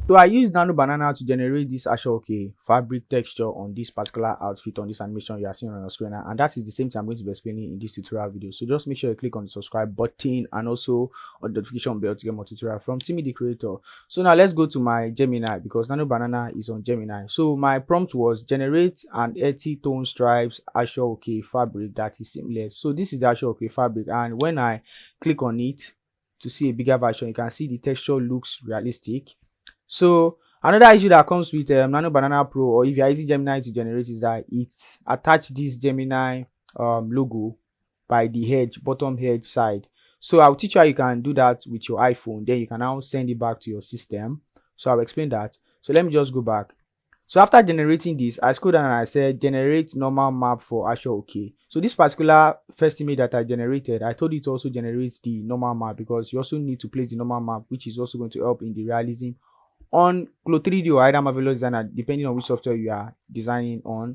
So I used NanoBanana to generate this Ashoke fabric texture on this particular outfit, on this animation you are seeing on your screen, and that is the same thing I'm going to be explaining in this tutorial video. So just make sure you click on the subscribe button and also on the notification bell to get more tutorial from Timmy the creator. So now let's go to my Gemini, because NanoBanana is on Gemini. So my prompt was generate an earthy tone stripes Ashoke fabric that is seamless. So this is the Ashoke fabric, and when I click on it to see a bigger version, you can see the texture looks realistic. So another issue that comes with NanoBanana Pro, or if you are using Gemini to generate, is that it's attached this Gemini logo by the edge, bottom edge side. So I'll teach you how you can do that with your iPhone. Then you can now send it back to your system. So I'll explain that. So let me just go back. So after generating this, I scrolled down and I said generate normal map for Ashoke. So this particular first image that I generated, I told it to also generate the normal map, because you also need to place the normal map, which is also going to help in the realism on CLO 3D or either Marvelous Designer, depending on which software you are designing on.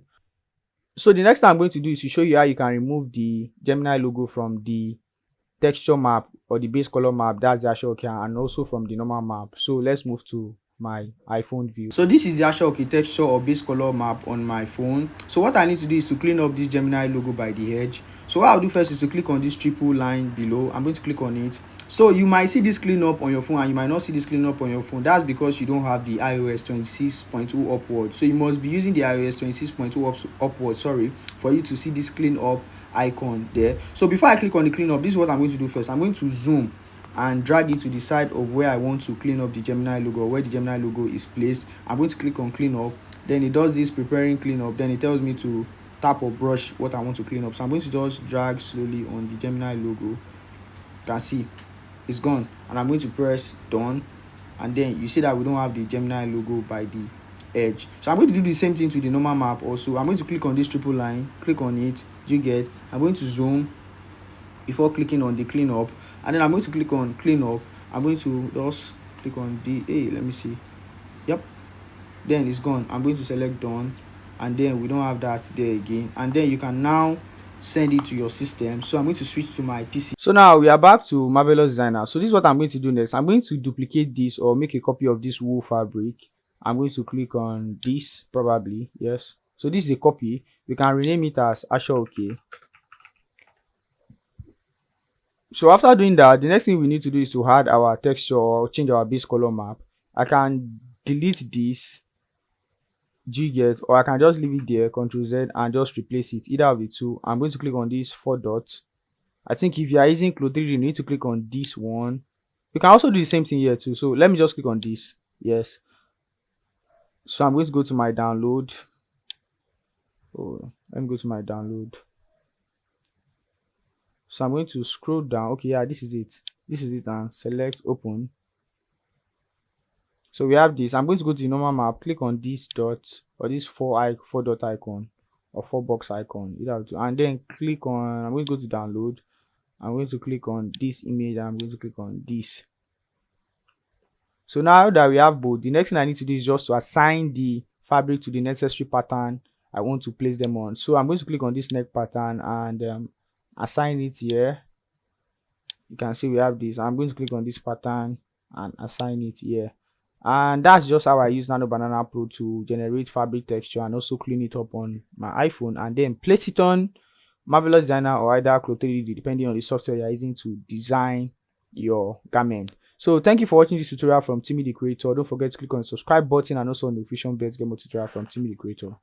So the next thing I'm going to do is to show you how you can remove the Gemini logo from the texture map or the base color map, that's the Ashoke, and also from the normal map. So let's move to my iPhone view. So this is the Ashoke texture or base color map on my phone. So what I need to do is to clean up this Gemini logo by the edge. So what I'll do first is to click on this triple line below. I'm going to click on it. So you might see this clean up on your phone and you might not see this clean up on your phone. That's because you don't have the iOS 26.2 upward. So you must be using the iOS 26.2 upward, for you to see this clean up icon there. So before I click on the clean up, this is what I'm going to do first. I'm going to zoom and drag it to the side of where I want to clean up the Gemini logo, or where the Gemini logo is placed. I'm going to click on clean up. Then it does this preparing clean up. Then it tells me to tap or brush what I want to clean up. So I'm going to just drag slowly on the Gemini logo. You can see it's gone, and I'm going to press done, and then you see that we don't have the Gemini logo by the edge. So I'm going to do the same thing to the normal map also. I'm going to click on this triple line, click on it, you get. I'm going to zoom before clicking on the clean up, and then I'm going to click on clean up. I'm going to just click on the let me see, yep, then it's gone. I'm going to select done, and then we don't have that there again, and then you can now send it to your system. So I'm going to switch to my PC. So now we are back to Marvelous Designer. So this is what I'm going to do next. I'm going to duplicate this or make a copy of this wool fabric. I'm going to click on this, probably, yes. So this is a copy. We can rename it as Ashoke. So after doing that, the next thing we need to do is to add our texture or change our base color map. I can delete this, do you get, or I can just leave it there, Ctrl Z, and just replace it, either of the two. I'm going to click on these 4 dots. I think if you are using CLO 3D, you need to click on this one. You can also do the same thing here too. So let me just click on this, yes. So I'm going to go to my download. Let me go to my download. So I'm going to scroll down. Okay, yeah, this is it, and select open. So we have this. I'm going to go to the normal map, click on this dot, or this 4 dot icon, or 4 box icon, either two, and then click on, I'm going to go to download. I'm going to click on this image, and I'm going to click on this. So now that we have both, the next thing I need to do is just to assign the fabric to the necessary pattern I want to place them on. So I'm going to click on this neck pattern and assign it here. You can see we have this. I'm going to click on this pattern and assign it here. And that's just how I use NanoBanana Pro to generate fabric texture and also clean it up on my iPhone, and then place it on Marvelous Designer or either CLO 3D, depending on the software you're using to design your garment. So thank you for watching this tutorial from Timmy the Creator. Don't forget to click on the subscribe button and also on the notification bell to get more tutorial from Timmy the Creator.